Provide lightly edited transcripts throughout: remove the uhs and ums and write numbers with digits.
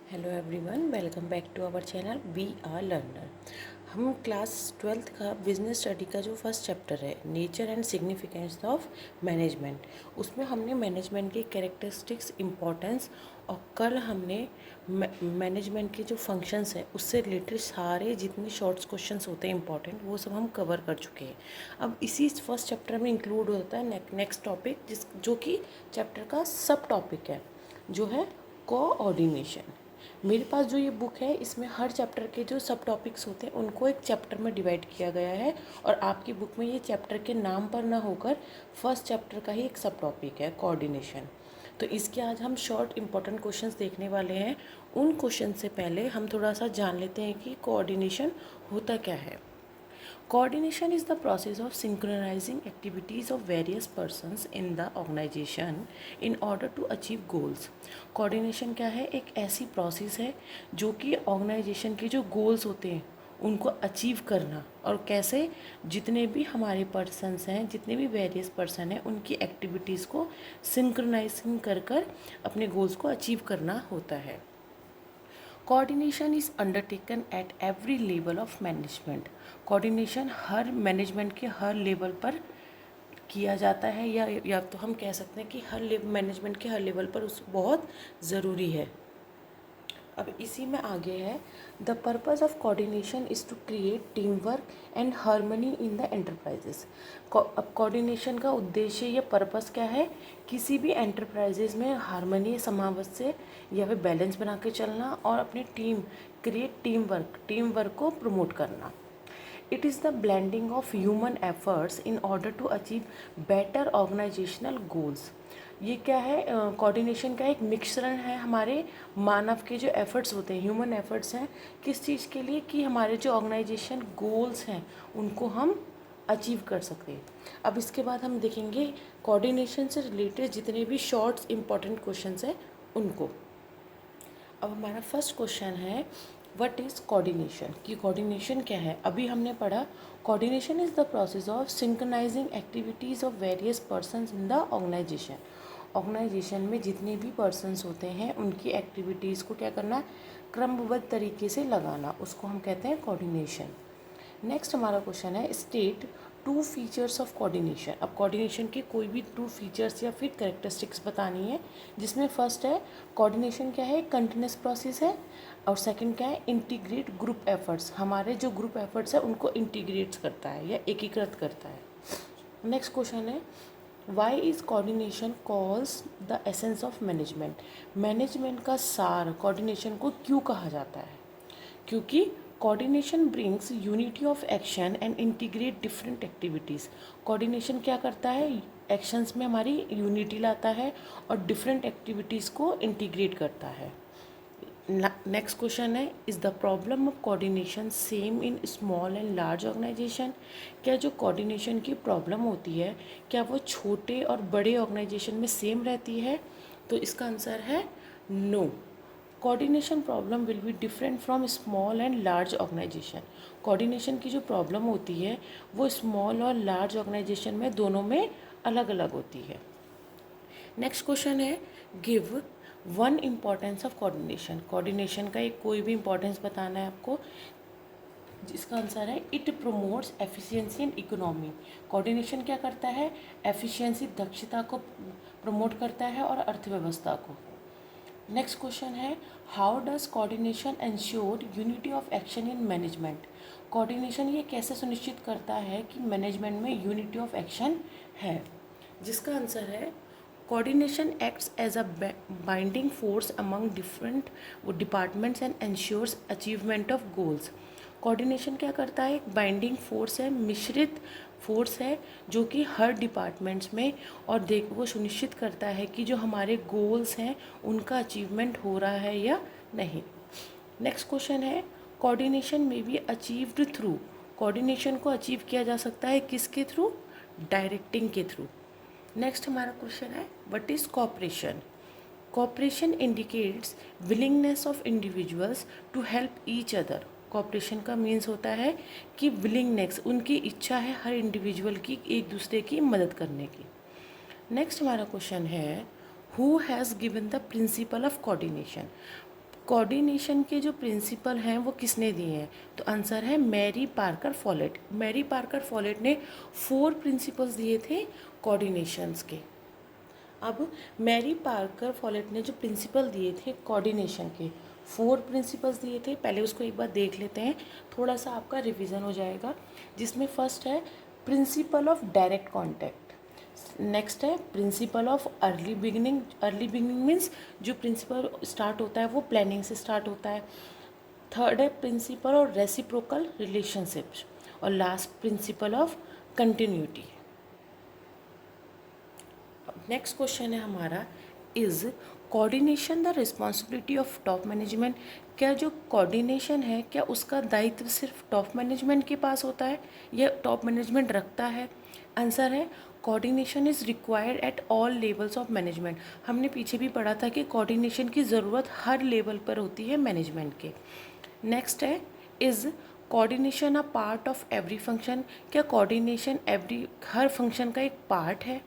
Hello everyone, welcome back to our channel we are learner. हम class 12th का business study का जो first chapter है nature and significance of management, उसमें हमने मैनेजमेंट की कैरेक्टरिस्टिक्स, इम्पोर्टेंस और कल हमने मैनेजमेंट के जो फंक्शंस है उससे रिलेटेड सारे जितने शॉर्ट्स क्वेश्चंस होते हैं इंपॉर्टेंट, वो सब हम कवर कर चुके हैं। अब इसी फर्स्ट चैप्टर में इंक्लूड होता है नेक्स्ट टॉपिक जो कि चैप्टर का सब टॉपिक है, जो है कोऑर्डिनेशन। मेरे पास जो ये बुक है इसमें हर चैप्टर के जो सब टॉपिक्स होते हैं उनको एक चैप्टर में डिवाइड किया गया है, और आपकी बुक में ये चैप्टर के नाम पर ना होकर फर्स्ट चैप्टर का ही एक सब टॉपिक है, कोऑर्डिनेशन। तो इसके आज हम शॉर्ट इंपॉर्टेंट क्वेश्चंस देखने वाले हैं। उन क्वेश्चन से पहले हम थोड़ा सा जान लेते हैं कि कोऑर्डिनेशन होता क्या है। Coordination is the process of synchronizing activities of various persons in the organization in order to achieve goals. Coordination क्या है? एक ऐसी प्रोसेस है जो कि ऑर्गेनाइजेशन के जो गोल्स होते हैं उनको अचीव करना, और कैसे जितने भी हमारे पर्सन्स हैं, जितने भी वेरियस पर्सन हैं, उनकी एक्टिविटीज़ को सिंक्रोनाइजिंग कर कर अपने गोल्स को अचीव करना होता है। Coordination is undertaken at every level of management. Coordination her management के हर लेवल पर किया जाता है, या तो हम कह सकते हैं कि हर मैनेजमेंट के हर लेवल पर उस बहुत ज़रूरी है। अब इसी में आगे है, the purpose of coordination is to create team work and harmony in the enterprises. अब कोऑर्डिनेशन का उद्देश्य या पर्पज़ क्या है? किसी भी एंटरप्राइजेज में हारमनी, सामंजस्य या फिर बैलेंस बना के चलना, और अपनी टीम वर्क को प्रमोट करना। It is the blending of human efforts in order to achieve better organisational goals. ये क्या है? कोऑर्डिनेशन का एक मिश्रण है हमारे मानव के जो एफर्ट्स होते हैं, ह्यूमन एफर्ट्स हैं, किस चीज़ के लिए? कि हमारे जो ऑर्गेनाइजेशन गोल्स हैं उनको हम अचीव कर सकते हैं। अब इसके बाद हम देखेंगे कोऑर्डिनेशन से रिलेटेड जितने भी शॉर्ट्स इंपॉर्टेंट क्वेश्चंस हैं उनको। अब हमारा फर्स्ट क्वेश्चन है, व्हाट इज़ कोऑर्डिनेशन? कि कोऑर्डिनेशन क्या है? अभी हमने पढ़ा, coordination is the process of synchronising activities of various persons in the organisation. Organisation में जितने भी पर्सन्स होते हैं उनकी एक्टिविटीज़ को क्या करना? क्रमबद्ध तरीके से लगाना, उसको हम कहते हैं कोऑर्डिनेशन। नेक्स्ट हमारा क्वेश्चन है, state two features of coordination. अब कोऑर्डिनेशन के कोई भी 2 फीचर्स या फिर कैरेक्टरिस्टिक्स बतानी है, जिसमें फर्स्ट है, कोऑर्डिनेशन क्या है? कंटिन्यूस प्रोसेस है, और सेकंड क्या है? Integrate group efforts. हमारे जो ग्रुप एफर्ट्स है उनको इंटीग्रेट करता है या एकीकृत करता है। नेक्स्ट क्वेश्चन है, why is coordination calls the essence of management. Management का सार कोऑर्डिनेशन को क्यों कहा जाता है? क्योंकि coordination brings unity of action and integrate different activities. Coordination क्या करता है? एक्शंस में हमारी यूनिटी लाता है और डिफरेंट एक्टिविटीज़ को इंटीग्रेट करता है। नेक्स्ट क्वेश्चन है, is the problem of coordination same in small and large organisation. क्या जो कोऑर्डिनेशन की प्रॉब्लम होती है, क्या वो छोटे और बड़े ऑर्गेनाइजेशन में सेम रहती है? तो इसका आंसर है no. Coordination problem will be different from small and large organisation. Coordination की जो प्रॉब्लम होती है वो स्मॉल और लार्ज ऑर्गेनाइजेशन में दोनों में अलग अलग होती है। नेक्स्ट क्वेश्चन है, give one importance of coordination. Coordination का एक कोई भी इम्पॉर्टेंस बताना है आपको, जिसका आंसर है, it promotes efficiency and economy. Coordination क्या करता है? एफिशिएंसी, दक्षता को प्रमोट करता है और अर्थव्यवस्था को। नेक्स्ट क्वेश्चन है, how does coordination ensure unity of action in management. Coordination ये कैसे सुनिश्चित करता है कि मैनेजमेंट में यूनिटी ऑफ एक्शन है? जिसका आंसर है, coordination acts as a binding force among different departments and ensures achievement of goals. Coordination क्या करता है? एक बाइंडिंग फोर्स है, मिश्रित फोर्स है, जो कि हर डिपार्टमेंट्स में, और वो सुनिश्चित करता है कि जो हमारे गोल्स हैं उनका अचीवमेंट हो रहा है या नहीं। नेक्स्ट क्वेश्चन है, coordination may be achieved through. Coordination को अचीव किया जा सकता है किसके थ्रू? डायरेक्टिंग के थ्रू। नेक्स्ट हमारा क्वेश्चन है, what is cooperation? Cooperation indicates willingness of individuals to help each other. Cooperation का मीन्स होता है कि विलिंगनेस, उनकी इच्छा है हर इंडिविजुअल की एक दूसरे की मदद करने की। नेक्स्ट हमारा क्वेश्चन है, who has given the principle of coordination. Coordination के जो प्रिंसिपल हैं वो किसने दिए हैं? तो आंसर है Mary Parker Follett. Mary Parker Follett ने 4 प्रिंसिपल्स दिए थे कोऑर्डिनेशंस के। अब मैरी पार्कर फॉलेट ने जो प्रिंसिपल दिए थे कोऑर्डिनेशन के, 4 प्रिंसिपल्स दिए थे। पहले उसको एक बार देख लेते हैं, थोड़ा सा आपका रिवीजन हो जाएगा। जिसमें फर्स्ट है principle of direct contact, next है principle of early beginning. Early beginning means जो प्रिंसिपल स्टार्ट होता है वो प्लानिंग से स्टार्ट होता है। थर्ड है प्रिंसिपल ऑफ रेसिप्रोकल रिलेशनशिप्स, और last principle of continuity. Next question है हमारा, is coordination the responsibility of top management? क्या जो कोऑर्डिनेशन है क्या उसका दायित्व सिर्फ टॉप मैनेजमेंट के पास होता है या टॉप मैनेजमेंट रखता है? आंसर है coordination is required at all levels of management. हमने पीछे भी पढ़ा था कि कोऑर्डिनेशन की ज़रूरत हर लेवल पर होती है मैनेजमेंट के। नेक्स्ट है, is coordination a part of every function? क्या कोऑर्डिनेशन हर फंक्शन का एक पार्ट है?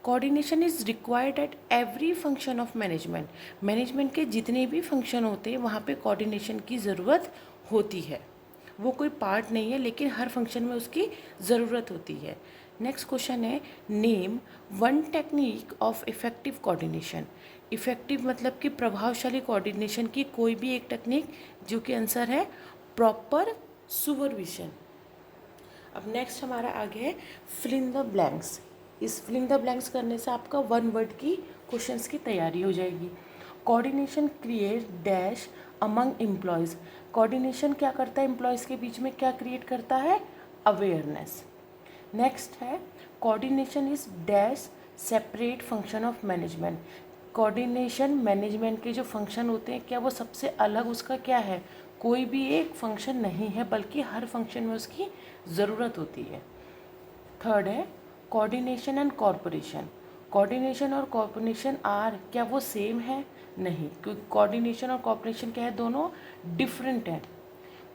Coordination is required at every function of management. Management के जितने भी फंक्शन होते हैं वहाँ पे कोऑर्डिनेशन की ज़रूरत होती है। वो कोई पार्ट नहीं है लेकिन हर फंक्शन में उसकी ज़रूरत होती है। नेक्स्ट क्वेश्चन है, name one technique of effective coordination. Effective मतलब कि प्रभावशाली कोऑर्डिनेशन की कोई भी एक टेक्निक, जो कि आंसर है प्रॉपर सुपरविजन। अब नेक्स्ट हमारा आगे है फिल इन द ब्लैंक्स। इस फिल इन द ब्लैंक्स करने से आपका 1 वर्ड की क्वेश्चंस की तैयारी हो जाएगी। Coordination create dash among employees. Coordination क्या करता है एम्प्लॉयज़ के बीच में? क्या क्रिएट करता है? अवेयरनेस। नेक्स्ट है coordination is dash separate function of management. Coordination management के जो फंक्शन होते हैं क्या वो सबसे अलग उसका क्या है? कोई भी एक फंक्शन नहीं है बल्कि हर फंक्शन में उसकी ज़रूरत होती है। थर्ड है कोऑर्डिनेशन एंड कॉरपोरेशन। कोऑर्डिनेशन और कॉरपोरेशन आर क्या वो सेम है? नहीं, क्योंकि कोऑर्डिनेशन और कॉरपोरेशन क्या है? दोनों डिफरेंट हैं।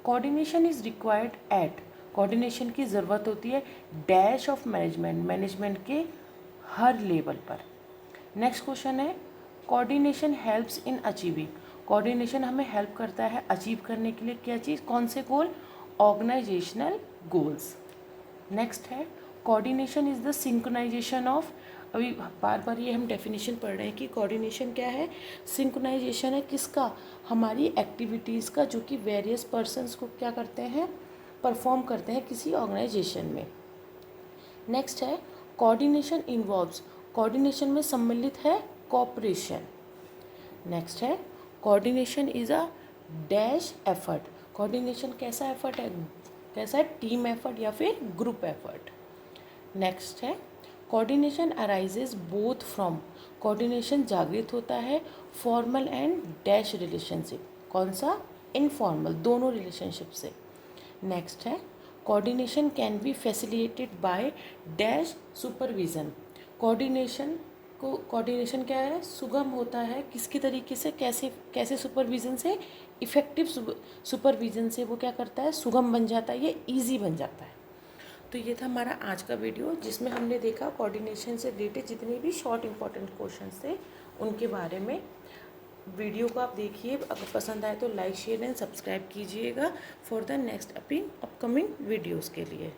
Coordination is required at, coordination की ज़रूरत होती है डैश ऑफ मैनेजमेंट, मैनेजमेंट के हर लेवल पर। नेक्स्ट क्वेश्चन है coordination helps in achieving. Coordination हमें हेल्प करता है अचीव करने के लिए क्या चीज़? कौन से गोल? Organizational goals. नेक्स्ट है coordination is the synchronization of, अभी बार बार ये हम डेफिनेशन पढ़ रहे हैं कि कोऑर्डिनेशन क्या है? सिंक्रोनाइजेशन है किसका? हमारी एक्टिविटीज़ का, जो कि वेरियस पर्सन्स को क्या करते हैं? परफॉर्म करते हैं किसी ऑर्गेनाइजेशन में। नेक्स्ट है कोऑर्डिनेशन इन्वॉल्व्स, कोऑर्डिनेशन में सम्मिलित है कोऑपरेशन। नेक्स्ट है coordination is a dash effort. Coordination कैसा एफर्ट है? कैसा है? टीम एफर्ट या फिर ग्रुप एफर्ट। नेक्स्ट है coordination arises both from, coordination जागृत होता है फॉर्मल एंड डैश रिलेशनशिप। कौन सा? इनफॉर्मल, दोनों रिलेशनशिप से। नेक्स्ट है coordination can be facilitated by dash supervision. Coordination क्या है? सुगम होता है किसके तरीके से? कैसे सुपरविज़न से? इफ़ेक्टिव सुपरविज़न से वो क्या करता है? सुगम बन जाता है, ये ईजी बन जाता है। तो ये था हमारा आज का वीडियो जिसमें हमने देखा कोऑर्डिनेशन से रिलेटेड जितने भी शॉर्ट इंपॉर्टेंट क्वेश्चंस थे उनके बारे में। वीडियो को आप देखिए, अगर पसंद आए तो लाइक शेयर एंड सब्सक्राइब कीजिएगा for the next upcoming videos के लिए।